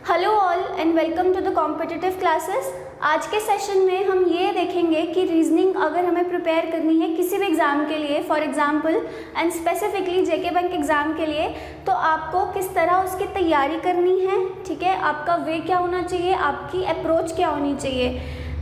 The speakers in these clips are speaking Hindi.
Hello all and welcome to the competitive classes. आज के सेशन में हम ये देखेंगे कि रीजनिंग अगर हमें प्रिपेयर करनी है किसी भी एग्ज़ाम के लिए, for example and specifically JK bank exam के लिए, तो आपको किस तरह उसकी तैयारी करनी है। ठीक है, आपका वे क्या होना चाहिए, आपकी अप्रोच क्या होनी चाहिए।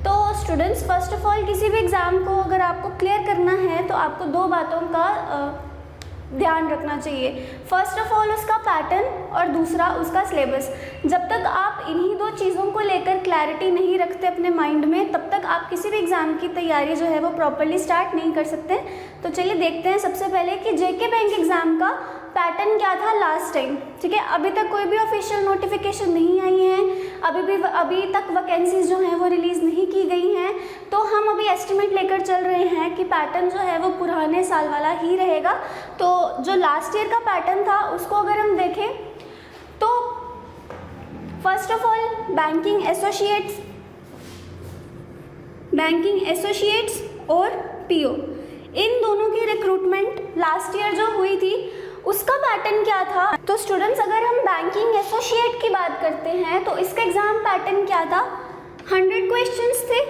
तो स्टूडेंट्स, फर्स्ट ऑफ ऑल किसी भी एग्ज़ाम को अगर आपको क्लियर करना है तो आपको दो बातों का ध्यान रखना चाहिए। फर्स्ट ऑफ ऑल उसका पैटर्न और दूसरा उसका सिलेबस। जब तक आप इन्हीं दो चीज़ों को लेकर क्लैरिटी नहीं रखते अपने माइंड में, तब तक आप किसी भी एग्ज़ाम की तैयारी जो है वो प्रॉपरली स्टार्ट नहीं कर सकते। तो चलिए देखते हैं सबसे पहले कि जेके बैंक एग्ज़ाम का पैटर्न क्या था लास्ट टाइम। ठीक है, अभी तक कोई भी ऑफिशियल नोटिफिकेशन नहीं आई है, अभी तक वैकेंसीज जो हैं वो रिलीज़ नहीं की गई हैं। तो हम अभी एस्टिमेट लेकर चल रहे हैं कि पैटर्न जो है वो पुराने साल वाला ही रहेगा। तो जो लास्ट ईयर का पैटर्न था उसको अगर हम देखें तो first of all banking associates और पीओ, इन दोनों की रिक्रूटमेंट लास्ट ईयर जो हुई थी उसका पैटर्न क्या था। तो स्टूडेंट्स, अगर हम बैंकिंग एसोसिएट की बात करते हैं तो इसका एग्ज़ाम पैटर्न क्या था, 100 क्वेश्चंस थे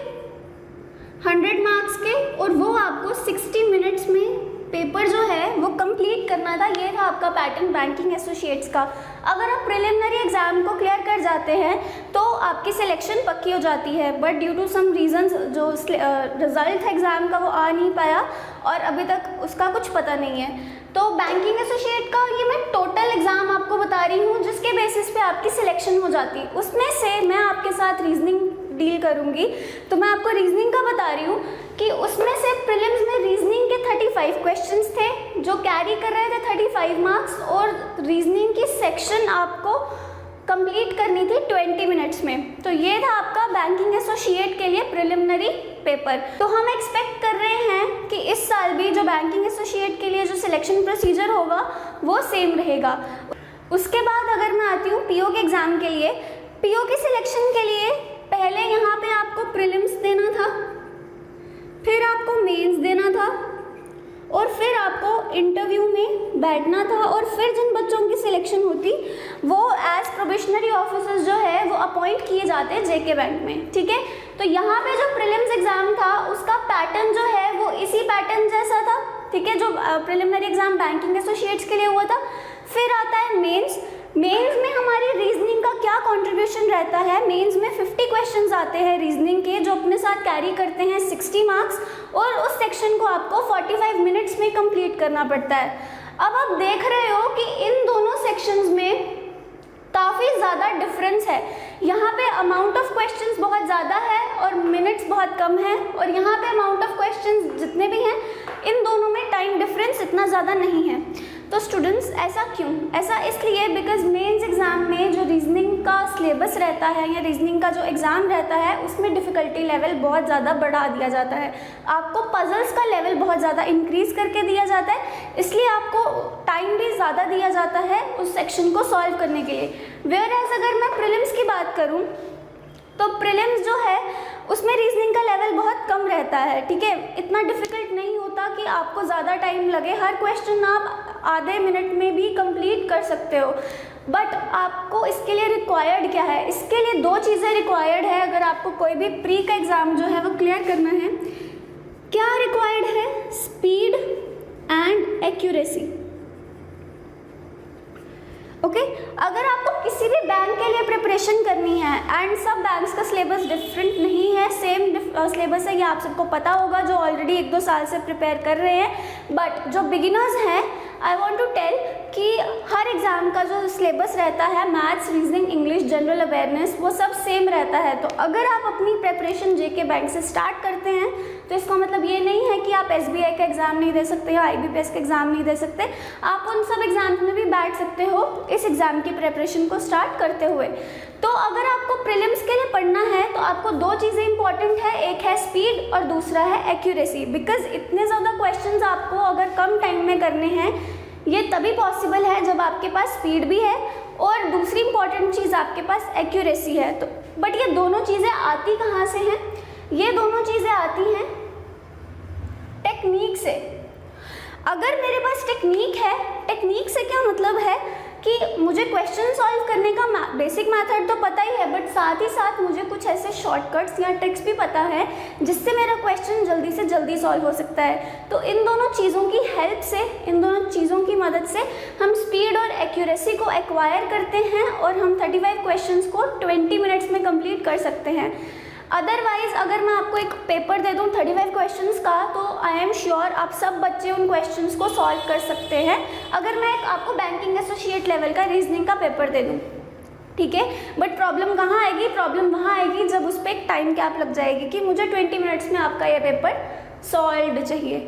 100 मार्क्स के, और वो आपको 60 मिनट्स में पेपर जो है वो कंप्लीट करना था। ये था आपका पैटर्न बैंकिंग एसोसिएट्स का। अगर आप प्रिलिमिनरी एग्ज़ाम को क्लियर कर जाते हैं तो आपकी सिलेक्शन पक्की हो जाती है, but due to some reasons जो रिजल्ट था एग्ज़ाम का वो आ नहीं पाया और अभी तक उसका कुछ पता नहीं है। तो बैंकिंग एसोसिएट का ये मैं टोटल एग्ज़ाम आपको बता रही हूँ जिसके बेसिस पे आपकी सिलेक्शन हो जाती है। उसमें से मैं आपके साथ रीजनिंग डील करूँगी, तो मैं आपको रीजनिंग का बता रही हूँ कि उसमें से प्रीलिम्स में रीजनिंग के 35 क्वेश्चंस थे जो कैरी कर रहे थे 35 मार्क्स, और रीजनिंग की सेक्शन आपको कंप्लीट करनी थी 20 मिनट्स में। तो ये था आपका बैंकिंग एसोसिएट के लिए प्रिलिमिनरी पेपर। तो हम एक्सपेक्ट कर रहे हैं कि इस साल भी जो बैंकिंग एसोसिएट के लिए जो सिलेक्शन प्रोसीजर होगा वो सेम रहेगा। उसके बाद अगर मैं आती हूँ पीओ के एग्ज़ाम के लिए, पीओ की सिलेक्शन के लिए पहले यहाँ पे आपको प्रीलिम्स देना था, फिर आपको मेंस देना था, और फिर आपको इंटरव्यू में बैठना था, और फिर जिन बच्चों की सिलेक्शन होती वो एज प्रोबेशनरी ऑफिसर्स जो है वो अपॉइंट किए जाते हैं जेके बैंक में। ठीक है, तो यहाँ पे जो प्रीलिम्स एग्ज़ाम था उसका पैटर्न जो है वो इसी पैटर्न जैसा था। ठीक है, जो प्रिलिमिनरी एग्ज़ाम बैंकिंग एसोसिएट्स के लिए हुआ था। फिर आता है मेंस में हमारी रीजनिंग का क्या कंट्रीब्यूशन रहता है। मेंस में 50 क्वेश्चंस आते हैं रीजनिंग के जो अपने साथ कैरी करते हैं 60 मार्क्स, और उस सेक्शन को आपको 45 मिनट्स में कंप्लीट करना पड़ता है। अब आप देख रहे हो कि इन दोनों सेक्शंस में काफ़ी ज़्यादा डिफरेंस है। यहाँ पे अमाउंट ऑफ क्वेश्चंस बहुत ज़्यादा है और मिनट्स बहुत कम है, और यहाँ पे अमाउंट ऑफ क्वेश्चंस जितने भी हैं इन दोनों में टाइम डिफरेंस इतना ज़्यादा नहीं है। तो स्टूडेंट्स, ऐसा क्यों? ऐसा इसलिए बिकॉज मेंस एग्ज़ाम में जो रीजनिंग का सिलेबस रहता है या रीजनिंग का जो एग्ज़ाम रहता है उसमें डिफ़िकल्टी लेवल बहुत ज़्यादा बढ़ा दिया जाता है। आपको पजल्स का लेवल बहुत ज़्यादा इंक्रीज़ करके दिया जाता है, इसलिए आपको टाइम भी ज़्यादा दिया जाता है उस सेक्शन को सॉल्व करने के लिए। वेयर एज अगर मैं प्रीलिम्स की बात करूँ तो प्रीलिम्स जो है उसमें रीजनिंग का लेवल बहुत कम रहता है। ठीक है, इतना डिफ़िकल्ट नहीं होता कि आपको ज़्यादा टाइम लगे, हर क्वेश्चन आप आधे मिनट में भी कंप्लीट कर सकते हो। बट आपको इसके लिए रिक्वायर्ड क्या है? इसके लिए दो चीज़ें रिक्वायर्ड है अगर आपको कोई भी प्री का एग्ज़ाम जो है वो क्लियर करना है। क्या रिक्वायर्ड है? Speed and accuracy. ओके, अगर आपको किसी भी बैंक के लिए प्रिपरेशन करनी है, एंड सब बैंक्स का सिलेबस डिफरेंट नहीं है, सेम सिलेबस है, ये आप सबको पता होगा जो ऑलरेडी 1-2 साल से प्रिपेयर कर रहे हैं। बट जो बिगिनर्स हैं, आई वांट टू टेल कि हर एग्ज़ाम का जो सिलेबस रहता है, maths, reasoning, English, general awareness, वो सब सेम रहता है। तो अगर आप अपनी प्रिपरेशन जेके बैंक से स्टार्ट करते हैं तो इसका मतलब ये नहीं है कि आप एसबीआई का एग्ज़ाम नहीं दे सकते या आईबीपीएस का एग्ज़ाम नहीं दे सकते। आप उन सब एग्ज़ाम्स में भी बैठ सकते हो इस एग्ज़ाम की प्रिपरेशन को स्टार्ट करते हुए। तो अगर आपको प्रीलिम्स के लिए पढ़ना है तो आपको दो चीज़ें इंपॉर्टेंट है, एक है स्पीड और दूसरा है एक्यूरेसी। बिकॉज इतने ज़्यादा क्वेश्चंस आपको अगर कम टाइम में करने हैं ये तभी पॉसिबल है जब आपके पास स्पीड भी है और दूसरी इंपॉर्टेंट चीज़ आपके पास एक्यूरेसी है। तो बट ये दोनों चीज़ें आती कहाँ से हैं? ये दोनों चीज़ें आती हैं टेक्निक से। अगर मेरे पास टेक्निक है, टेक्निक से क्या मतलब है कि मुझे क्वेश्चन सॉल्व करने का बेसिक मेथड तो पता ही है, बट साथ ही साथ मुझे कुछ ऐसे शॉर्टकट्स या ट्रिक्स भी पता है जिससे मेरा क्वेश्चन जल्दी से जल्दी सॉल्व हो सकता है। तो इन दोनों चीज़ों की हेल्प से, इन दोनों चीज़ों की मदद से हम स्पीड और एक्यूरेसी को एक्वायर करते हैं और हम 35 क्वेश्चंस को 20 मिनट्स में कंप्लीट कर सकते हैं। अदरवाइज़ अगर मैं आपको एक पेपर दे दूँ 35 क्वेश्चंस का, तो आई एम श्योर आप सब बच्चे उन क्वेश्चंस को सॉल्व कर सकते हैं। अगर मैं आपको बैंकिंग एसोसिएट लेवल का रीजनिंग का पेपर दे दूँ, ठीक है, बट प्रॉब्लम कहाँ आएगी? प्रॉब्लम वहाँ आएगी जब उस पर एक टाइम कैप लग जाएगी कि मुझे 20 मिनट्स में आपका ये पेपर सॉल्व चाहिए।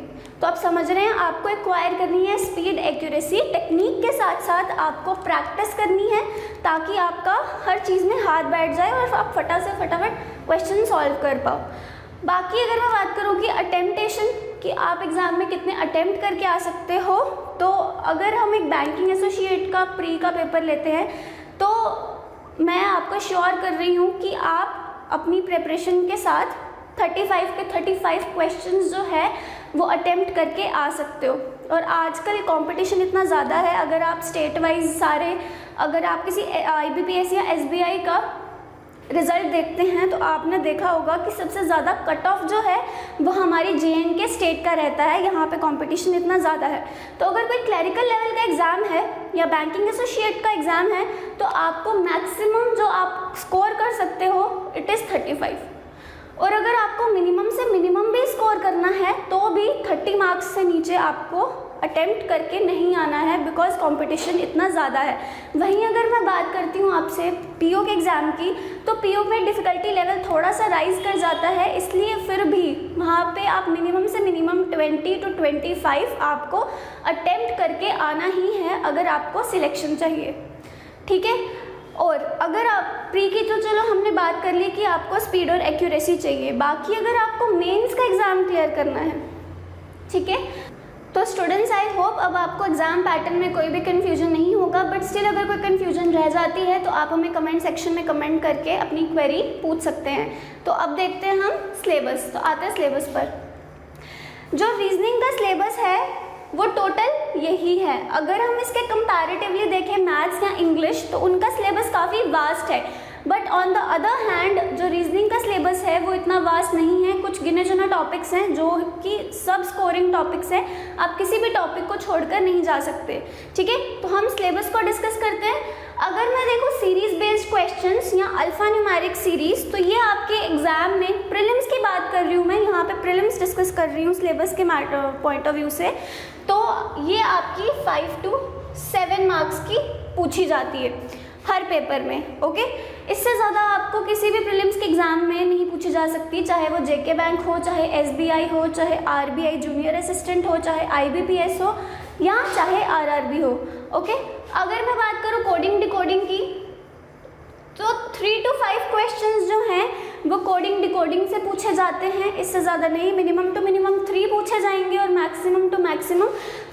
तो आप समझ रहे हैं, आपको एक्वायर करनी है स्पीड, एक्यूरेसी, टेक्निक के साथ साथ आपको प्रैक्टिस करनी है ताकि आपका हर चीज़ में हाथ बैठ जाए और आप फटाफट क्वेश्चन सॉल्व कर पाओ। बाकी अगर मैं बात करूँ कि अटेम्पटेशन, कि आप एग्ज़ाम में कितने अटेम्प्ट करके आ सकते हो, तो अगर हम एक बैंकिंग एसोसिएट का प्री का पेपर लेते हैं तो मैं आपको श्योर कर रही हूँ कि आप अपनी प्रिपरेशन के साथ 35 के 35 क्वेश्चंस जो है वो अटेम्प्ट करके आ सकते हो। और आजकल कंपटीशन इतना ज़्यादा है, अगर आप स्टेट वाइज सारे, अगर आप किसी IBPS या SBI का रिज़ल्ट देखते हैं तो आपने देखा होगा कि सबसे ज़्यादा कट ऑफ जो है वो हमारी JNK स्टेट का रहता है। यहाँ पे कंपटीशन इतना ज़्यादा है। तो अगर कोई क्लरिकल लेवल का एग्ज़ाम है या बैंकिंग एसोसिएट का एग्ज़ाम है तो आपको मैक्सिमम जो आप स्कोर कर सकते हो इट इज़ 35। और अगर आपको मिनिमम से मिनिमम भी स्कोर करना है तो भी 30 मार्क्स से नीचे आपको अटेम्प्ट करके नहीं आना है, बिकॉज कंपटीशन इतना ज़्यादा है। वहीं अगर मैं बात करती हूँ आपसे PO के एग्ज़ाम की, तो PO में डिफ़िकल्टी लेवल थोड़ा सा राइज कर जाता है, इसलिए फिर भी वहाँ पे आप मिनिमम से मिनिमम 20 to 25 आपको अटेम्प्ट करके आना ही है अगर आपको सिलेक्शन चाहिए, ठीक है। और अगर आप प्री की, तो चलो हमने बात कर ली कि आपको स्पीड और एक्यूरेसी चाहिए। बाकी अगर आपको मेंस का एग्ज़ाम क्लियर करना है, ठीक है, तो स्टूडेंट्स आई होप अब आपको एग्ज़ाम पैटर्न में कोई भी कन्फ्यूजन नहीं होगा। बट स्टिल अगर कोई कन्फ्यूजन रह जाती है तो आप हमें कमेंट सेक्शन में कमेंट करके अपनी क्वेरी पूछ सकते हैं। तो अब देखते हैं हम सिलेबस। तो आते हैं सिलेबस पर। जो रीजनिंग का सिलेबस है वो टोटल यही है। अगर हम इसके कंपैरेटिवली देखें मैथ्स या इंग्लिश, तो उनका सिलेबस काफ़ी वास्ट है। But on the other hand जो रीजनिंग का सिलेबस है वो इतना वास्ट नहीं है। कुछ गिने चुने टॉपिक्स हैं जो कि सब स्कोरिंग टॉपिक्स हैं, आप किसी भी टॉपिक को छोड़कर नहीं जा सकते, ठीक है। तो हम सिलेबस को डिस्कस करते हैं। अगर मैं देखूँ सीरीज बेस्ड क्वेश्चंस या अल्फा न्यूमेरिक सीरीज, तो ये आपके एग्जाम में प्रीलिम्स की बात कर रही हूँ मैं, यहाँ पे प्रीलिम्स डिस्कस कर रही हूँ सिलेबस के पॉइंट ऑफ व्यू से। तो ये आपकी 5 to 7 मार्क्स की पूछी जाती है हर पेपर में, ओके। इससे ज़्यादा आपको किसी भी प्रीलिम्स के एग्ज़ाम में नहीं पूछी जा सकती, चाहे वो JK बैंक हो, चाहे SBI हो, चाहे RBI जूनियर असिस्टेंट हो, चाहे IBPS हो या चाहे RRB हो, ओके। अगर मैं बात करूँ कोडिंग डिकोडिंग की, तो 3 to 5 क्वेश्चंस जो हैं वो कोडिंग डिकोडिंग से पूछे जाते हैं, इससे ज़्यादा नहीं। मिनिमम टू मिनिमम 3 पूछे जाएंगे और मैक्सिमम टू मैक्सिमम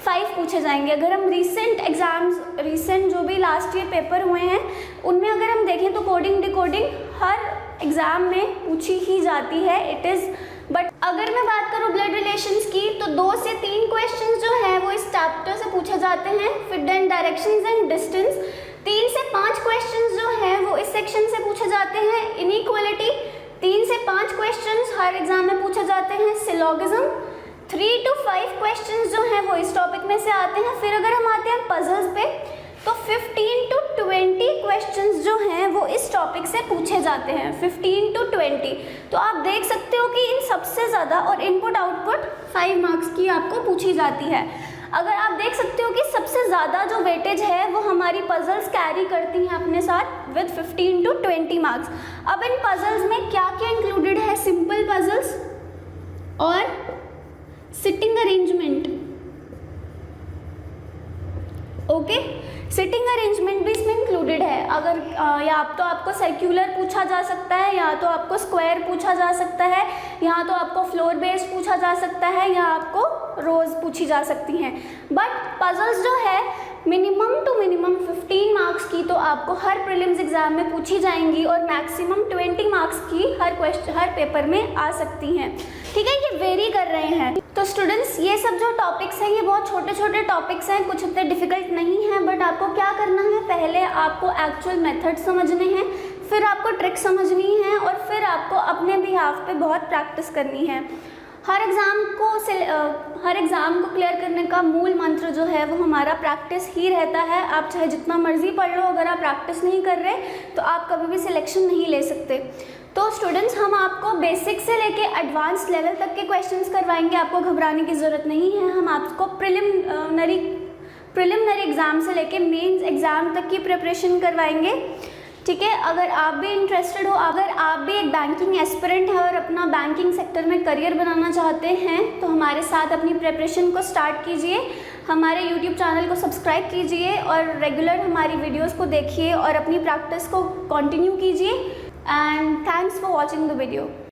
5 पूछे जाएंगे। अगर हम रिसेंट जो भी लास्ट ईयर पेपर हुए हैं उनमें अगर हम देखें तो कोडिंग डिकोडिंग हर एग्ज़ाम में पूछी ही जाती है, इट इज़। बट अगर मैं बात करूँ ब्लड रिलेशंस की, तो 2 से 3 क्वेश्चंस जो हैं वो इस चैप्टर से पूछे जाते हैं। फिर एंड डायरेक्शंस एंड डिस्टेंस 3 से 5 क्वेश्चंस जो हैं वो इस सेक्शन से पूछे जाते हैं। इनइक्वालिटी 3 से 5 क्वेश्चंस हर एग्जाम में पूछे जाते हैं। सिलोगिज्म 3 to 5 क्वेश्चंस जो हैं वो इस टॉपिक में से आते हैं। फिर अगर हम आते हैं पजल्स पे, तो 15 to 20 क्वेश्चंस जो हैं वो इस टॉपिक से पूछे जाते हैं, 15 to 20। तो आप देख सकते हो कि इन सबसे ज़्यादा और इनपुट आउटपुट 5 मार्क्स की आपको पूछी जाती है। अगर आप देख सकते हो कि सबसे ज़्यादा जो वेटेज है वो हमारी पजल्स कैरी करती हैं अपने साथ विद 15 to 20 मार्क्स। अब इन पजल्स में क्या क्या इंक्लूडेड है? सिंपल पजल्स और sitting arrangement, okay. Sitting arrangement भी इसमें इंक्लूडेड है। अगर या तो आपको सर्कुलर पूछा जा सकता है, या तो आपको स्क्वायर पूछा जा सकता है, या तो आपको फ्लोर बेस्ड पूछा जा सकता है, या आपको रोज पूछी जा सकती हैं। बट पजल्स जो है मिनिमम टू मिनिमम 15 मार्क्स की तो आपको हर प्रीलिम्स एग्जाम में पूछी जाएंगी और मैक्सिमम 20 मार्क्स की हर पेपर में आ सकती हैं, ठीक है। ये वेरी कर रहे हैं। तो स्टूडेंट्स, ये सब जो टॉपिक्स हैं ये बहुत छोटे छोटे टॉपिक्स हैं, कुछ इतने डिफिकल्ट नहीं हैं, बट आपको क्या करना है, पहले आपको एक्चुअल मेथड समझने हैं, फिर आपको ट्रिक समझनी है और फिर आपको अपने बिहाफ पे बहुत प्रैक्टिस करनी है। हर एग्ज़ाम को क्लियर करने का मूल मंत्र जो है वो हमारा प्रैक्टिस ही रहता है। आप चाहे जितना मर्जी पढ़ लो, अगर आप प्रैक्टिस नहीं कर रहे तो आप कभी भी सिलेक्शन नहीं ले सकते। तो स्टूडेंट्स, हम आपको बेसिक से लेके एडवांस लेवल तक के क्वेश्चंस करवाएंगे, आपको घबराने की ज़रूरत नहीं है। हम आपको प्रिलिमिनरी एग्ज़ाम से लेके मेंस एग्ज़ाम तक की प्रिपरेशन करवाएंगे, ठीक है। अगर आप भी इंटरेस्टेड हो, अगर आप भी एक बैंकिंग एस्पिरेंट है और अपना बैंकिंग सेक्टर में करियर बनाना चाहते हैं तो हमारे साथ अपनी प्रिपरेशन को स्टार्ट कीजिए। हमारे यूट्यूब चैनल को सब्सक्राइब कीजिए और रेगुलर हमारी वीडियोस को देखिए और अपनी प्रैक्टिस को कंटिन्यू कीजिए। And thanks for watching the video.